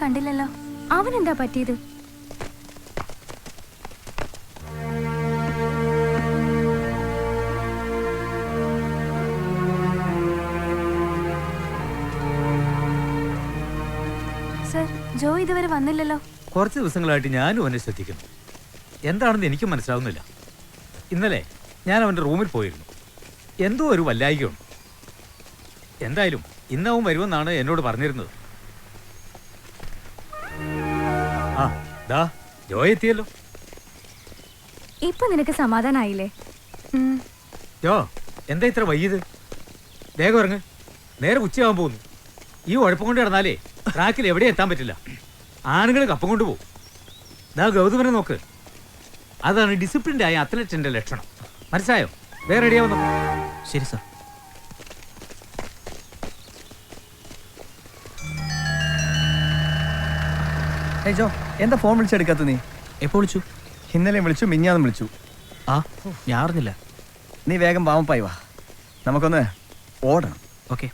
കണ്ടില്ലല്ലോ. അവനെന്താ പറ്റിയത്? സർ, ജോ ഇതുവരെ വന്നില്ലല്ലോ. കുറച്ച് ദിവസങ്ങളായിട്ട് ഞാനും അവനെ ശ്രദ്ധിക്കുന്നു. എന്താണെന്ന് എനിക്കും മനസ്സിലാവുന്നില്ല. ഇന്നലെ ഞാൻ അവൻ്റെ റൂമിൽ പോയിരുന്നു. എന്തോ ഒരു വല്ലായികയുണ്ട്. എന്തായാലും ഇന്നവൻ വരുമെന്നാണ് എന്നോട് പറഞ്ഞിരുന്നത്. ആ ദാ ജോ എത്തിയല്ലോ. ഇപ്പൊ നിനക്ക് സമാധാനായില്ലേ? ജോ, എന്താ ഇത്ര വൈകിയത്? വേഗം ഇറങ്ങ്, നേരെ ഉച്ചയാവാൻ പോകുന്നു. ഈ ഉഴപ്പം കൊണ്ട് കിടന്നാലേ ട്രാക്കിൽ എവിടെ എത്താൻ പറ്റില്ല. ആണുങ്ങൾ കപ്പം കൊണ്ടുപോകും. ദാ ഗൗതമനെ നോക്ക്, അതാണ് ഡിസിപ്ലിൻഡ് ആയ അത്ലറ്റിന്റെ ലക്ഷണം. മനസ്സിലായോ? വേറെ റെഡിയാവുന്നു. ശരി സാർ. ജോ, എന്താ ഫോൺ വിളിച്ചെടുക്കാത്ത നീ? എപ്പോൾ വിളിച്ചു? ഇന്നലെ വിളിച്ചു, മിഞ്ഞാന്നും വിളിച്ചു. ആ, ഞാൻ അറിഞ്ഞില്ല. നീ വേഗം വാമപ്പായി വാ, നമുക്കൊന്ന് ഓടണം. ഓക്കെ.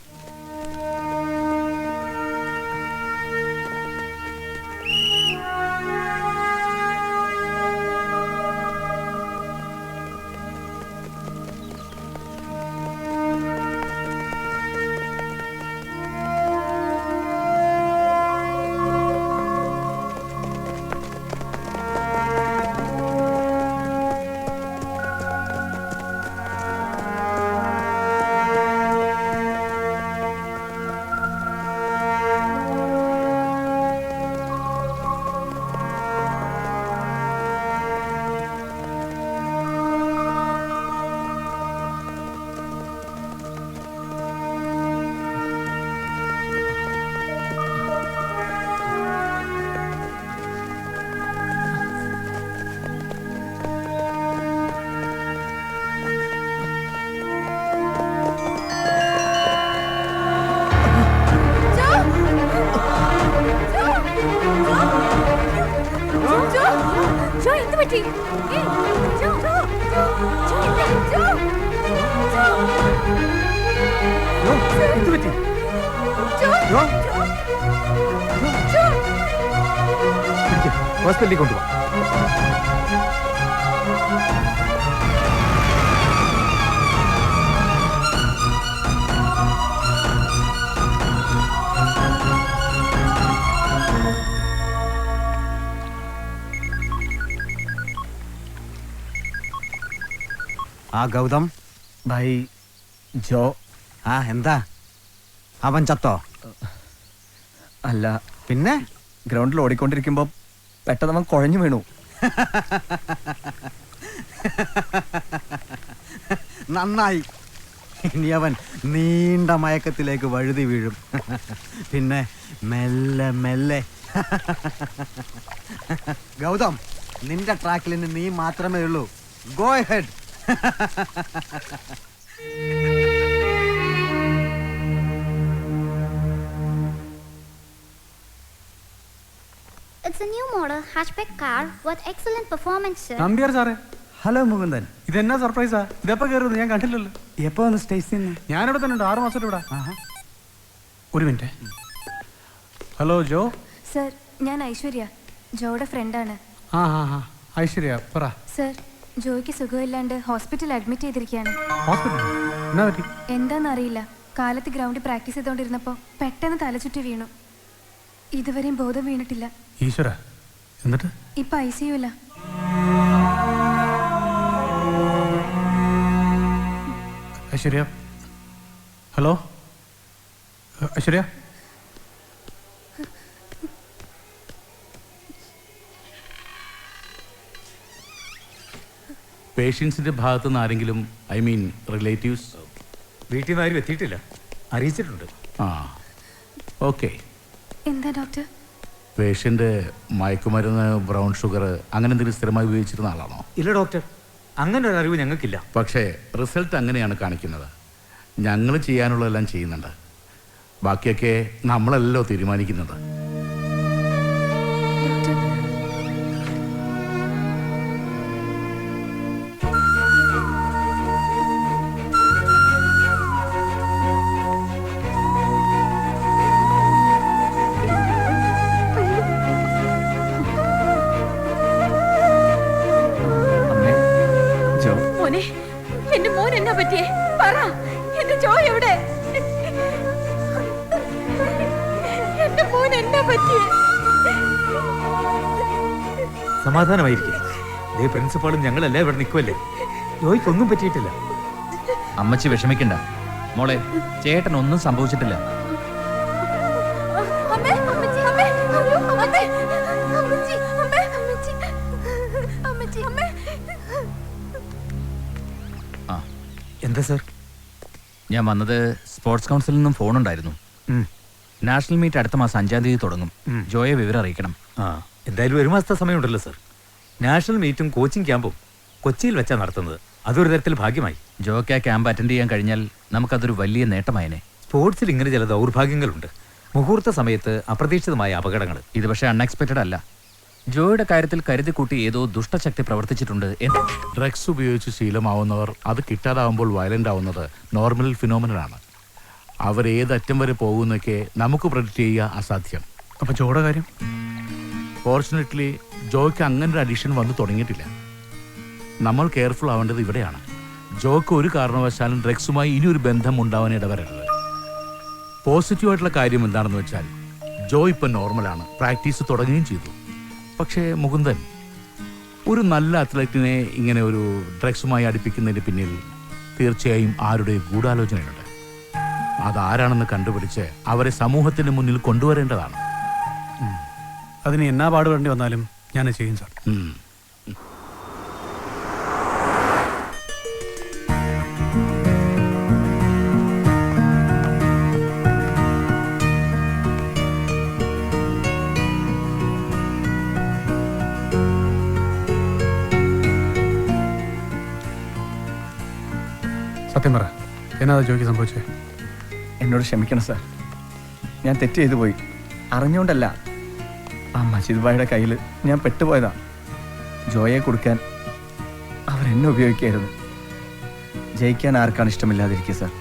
ഹോസ്പിറ്റലിൽ കൊണ്ടുപോകാം. ആ ഗൗതം ഭായ്, ജോ. ആ, എന്താ അവൻ ചത്തോ? അല്ല, പിന്നെ ഗ്രൗണ്ടിൽ ഓടിക്കൊണ്ടിരിക്കുമ്പോ പെട്ടെന്ന് അവൻ കുഴഞ്ഞു വീണു. നന്നായി. ഇനി അവൻ നീണ്ട മയക്കത്തിലേക്ക് വഴുതി വീഴും. പിന്നെ മെല്ലെ മെല്ലെ. ഗൗതം, നിന്റെ ട്രാക്കിൽ നീ മാത്രമേ ഉള്ളൂ. Go head. It's a new model hatchback car with excellent performance, sir. Nambiar സാറേ. ഹലോ മുകുന്ദൻ. ഇതെന്നാ സർപ്രൈസാ? ഇതെപ്പോ കയറുന്നു? ഞാൻ കണ്ടില്ലല്ലോ. എപ്പോ വന്ന് സ്റ്റേഷനിൽ നിന്ന്? ഞാനിവിടെ തന്നെ ഉണ്ട്, 6 മാസമായിട്ട് ഇവിടെ. ഒരു മിനിറ്റ്. ഹലോ ജോ. സർ, ഞാൻ ഐശ്വര്യ, ജോയുടെ ഫ്രണ്ടാണ്. ആ ആ ആ ഐശ്വര്യ, പറ. സർ, ജോയ്ക്ക് സുഖമില്ലാണ്ട് ഹോസ്പിറ്റലിൽ അഡ്മിറ്റ് ചെയ്തിരിക്കുകയാണ്. ഹോസ്പിറ്റൽ എന്നാ പറ്റി? എന്താണെന്നറിയില്ല. കാലത്ത് ഗ്രൗണ്ടിൽ പ്രാക്ടീസ് ചെയ്തുകൊണ്ടിരുന്നപ്പോൾ പെട്ടെന്ന് തലചുറ്റി വീണു. ഇതുവരെയും ബോധം വീണിട്ടില്ല. ഈശ്വര, എന്നിട്ട് ഇപ്പൊ ICU-ല. ഐശ്വര്യ, ഹലോ ഐശ്വര്യ. പേഷ്യൻസിന്റെ ഭാഗത്തു നിന്ന് ആരെങ്കിലും, ഐ മീൻ റിലേറ്റീവ്സ്? വീട്ടിൽ നിന്ന് ആരും എത്തിയിട്ടില്ല, അറിയിച്ചിട്ടുണ്ട്. ആ, ഓക്കെ. എന്താ ഡോക്ടർ? പേഷ്യൻ്റ് മയക്കുമരുന്ന്, ബ്രൗൺ ഷുഗർ അങ്ങനെ എന്തെങ്കിലും സ്ഥിരമായി ഉപയോഗിച്ചിരുന്ന ആളാണോ? ഇല്ല ഡോക്ടർ, അങ്ങനെ ഒരു അറിവ് ഞങ്ങൾക്കില്ല. പക്ഷേ റിസൾട്ട് അങ്ങനെയാണ് കാണിക്കുന്നത്. ഞങ്ങൾ ചെയ്യാനുള്ളതെല്ലാം ചെയ്യുന്നുണ്ട്, ബാക്കിയൊക്കെ നമ്മളല്ലോ തീരുമാനിക്കുന്നത്. പറ, എന്റെ ജോയ് എവിടെ? എന്റെ മോൻ എന്നാ പറ്റിയേ? സമാധാനമായിരിക്കും. ദേ പ്രിൻസിപ്പാളും ഞങ്ങളെല്ലാം ഇവിടെ നിൽക്കുമല്ലേ. ജോയ്ക്കൊന്നും പറ്റിയിട്ടില്ല. അമ്മച്ചി വിഷമിക്കണ്ട മോളെ, ചേട്ടൻ ഒന്നും സംഭവിച്ചിട്ടില്ല. അമ്മേ, അമ്മച്ചി, അമ്മേ, അയ്യോ, അമ്മേ, അമ്മച്ചി, അമ്മേ, അമ്മച്ചി, അമ്മച്ചി, അമ്മേ. ആ, എന്താ സാർ? ഞാൻ വന്നത് സ്പോർട്സ് കൗൺസിലിൽ നിന്നും ഫോണുണ്ടായിരുന്നു. നാഷണൽ മീറ്റ് അടുത്ത മാസം 5-ാം തീയതി തുടങ്ങും. ജോയെ വിവരം അറിയിക്കണം. ആ, എന്തായാലും 1 മാസത്തെ സമയമുണ്ടല്ലോ സാർ. നാഷണൽ മീറ്റും കോച്ചിങ് ക്യാമ്പും കൊച്ചിയിൽ വെച്ചാണ് നടത്തുന്നത്. അതൊരു തരത്തിൽ ഭാഗ്യമായി. ജോയ്ക്ക് ആ ക്യാമ്പ് അറ്റൻഡ് ചെയ്യാൻ കഴിഞ്ഞാൽ നമുക്കതൊരു വലിയ നേട്ടമായനെ. സ്പോർട്സിൽ ഇങ്ങനെ ചില ദൗർഭാഗ്യങ്ങളുണ്ട്. മുഹൂർത്ത സമയത്ത് അപ്രതീക്ഷിതമായ അപകടങ്ങൾ. ഇത് പക്ഷേ അൺഎക്സ്പെക്റ്റഡ് അല്ല. ജോയുടെ കാര്യത്തിൽ കരുതി കൂട്ടി ഏതോ ദുഷ്ടശക്തി പ്രവർത്തിച്ചിട്ടുണ്ട്. ഡ്രഗ്സ് ഉപയോഗിച്ച് ശീലമാവുന്നവർ അത് കിട്ടാതാവുമ്പോൾ വയലന്റ് ആവുന്നത് നോർമൽ ഫിനോമിനലാണ്. അവരേതറ്റം വരെ പോകുന്നൊക്കെ നമുക്ക് പ്രെഡിക്റ്റ് ചെയ്യുക അസാധ്യം. അപ്പൊ ജോയുടെ കാര്യം? ഫോർച്ചുനേറ്റ്ലി ജോയ്ക്ക് അങ്ങനെ ഒരു അഡിക്ഷൻ വന്നു തുടങ്ങിയിട്ടില്ല. നമ്മൾ കെയർഫുൾ ആവേണ്ടത് ഇവിടെയാണ്. ജോയ്ക്ക് ഒരു കാരണവശാലും ഡ്രഗ്സുമായി ഇനിയൊരു ബന്ധം ഉണ്ടാവാൻ ഇടവരരുത്. പോസിറ്റീവായിട്ടുള്ള കാര്യം എന്താണെന്ന് വെച്ചാൽ ജോ ഇപ്പം നോർമലാണ്, പ്രാക്ടീസ് തുടങ്ങുകയും ചെയ്തു. പക്ഷേ മുകുന്ദൻ, ഒരു നല്ല അത്ലറ്റിനെ ഇങ്ങനെ ഒരു ഡ്രഗ്സുമായി അടുപ്പിക്കുന്നതിന് പിന്നിൽ തീർച്ചയായും ആരുടെ ഗൂഢാലോചനയുണ്ട്. അതാരാണെന്ന് കണ്ടുപിടിച്ച് അവരെ സമൂഹത്തിന് മുന്നിൽ കൊണ്ടുവരേണ്ടതാണ്. അതിന് എന്നാ പാടുപെടേണ്ടി വന്നാലും ഞാൻ ചെയ്യും സാർ. സത്യം പറ, എന്നാ ജോയ്ക്ക് സംഭവിച്ചേ? എന്നോട് ക്ഷമിക്കണം സാർ, ഞാൻ തെറ്റ് ചെയ്തു പോയി. അറിഞ്ഞുകൊണ്ടല്ല. ആ മജീദ് ഭായിയുടെ കയ്യിൽ ഞാൻ പെട്ടുപോയതാ. ജോയെ കൊടുക്കാൻ അവരെന്നെ ഉപയോഗിക്കായിരുന്നു. ജയിക്കാൻ ആർക്കാണ് ഇഷ്ടമില്ലാതിരിക്കുക സാർ?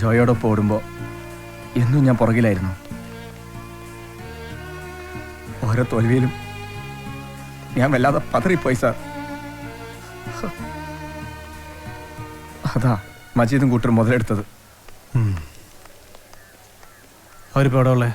ജോയോടൊപ്പം ഓടുമ്പോൾ എന്നും ഞാൻ പുറകിലായിരുന്നു. ഓരോ തോൽവിയിലും ഞാൻ വല്ലാതെ പതറിപ്പോയി സാർ. അതാ മജീദും കൂട്ടരും മുതലെടുത്തത്. അവരിപ്പോൾ എവിടെ ഉള്ളേ?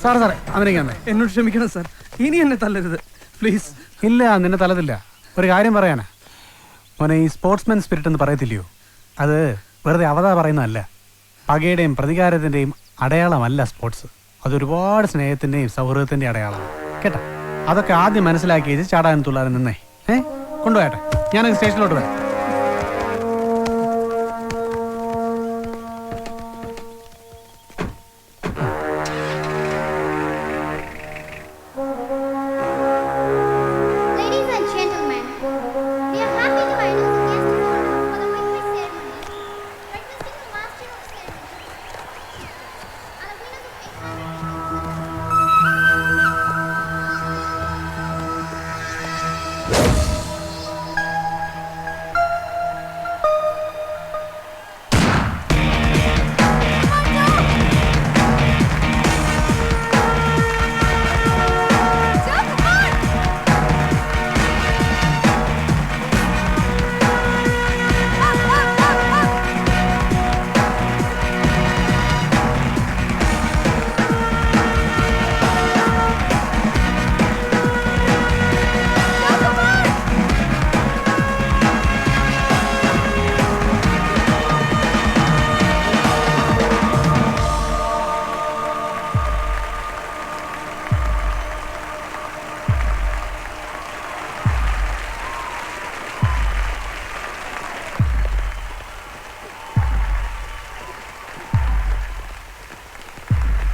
സാറേ സാറേ, അവനെങ്ങനെ? എന്നോട് ക്ഷമിക്കണം സാർ, ഇനി എന്നെ തല്ലരുത് പ്ലീസ്. ഇല്ല, നിന്നെ തലതില്ല. ഒരു കാര്യം പറയാനാ മോനെ, ഈ സ്പോർട്സ്മാൻ സ്പിരിറ്റ് എന്ന് പറയത്തില്ലയോ, അത് വെറുതെ അവതാ പറയുന്നതല്ല. പകയുടെയും പ്രതികാരത്തിൻ്റെയും അടയാളമല്ല സ്പോർട്സ്. അതൊരുപാട് സ്നേഹത്തിൻ്റെയും സൗഹൃദത്തിൻ്റെയും അടയാളമാണ് കേട്ടോ. അതൊക്കെ ആദ്യം മനസ്സിലാക്കി ചാടാൻ തുള്ളാൻ നിന്നേ. കൊണ്ടുപോയട്ടെ, ഞാനത് സ്റ്റേഷനിലോട്ട് വരാം.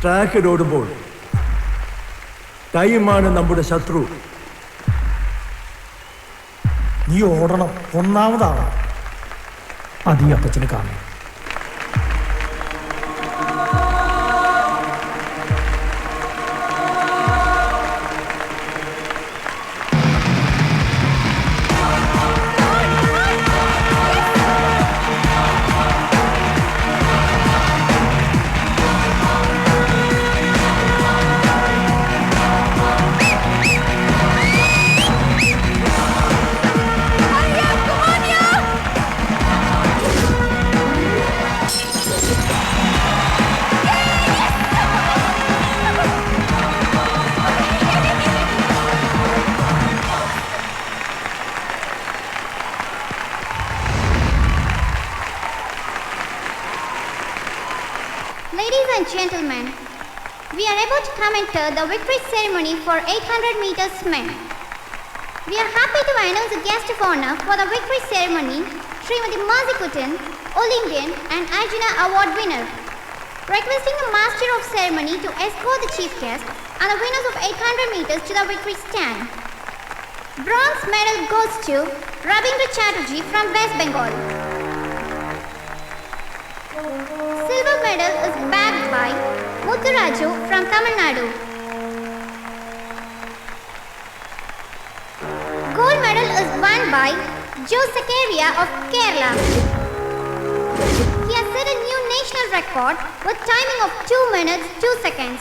ട്രാക്കിലോടുമ്പോൾ ടൈമാണ് നമ്മുടെ ശത്രു. നീ ഓടണം, ഒന്നാമതാണ്. അത് ഈ അപ്പച്ചന് കാണണം. Ladies and gentlemen, we are about to come into the victory ceremony for 800 meters men. We are happy to announce the guest of honor for the victory ceremony, Srimati Mazi Kutan, All-Indian and Arjuna Award winner. Requesting the Master of Ceremony to escort the chief guest and the winners of 800 meters to the victory stand. Bronze medal goes to Rabindra Chatterjee from West Bengal. Silver medal is bagged by Mutturaju from Tamil Nadu. Gold medal is won by Joe Sakaria of Kerala. He has set a new national record with timing of 2 minutes 2 seconds.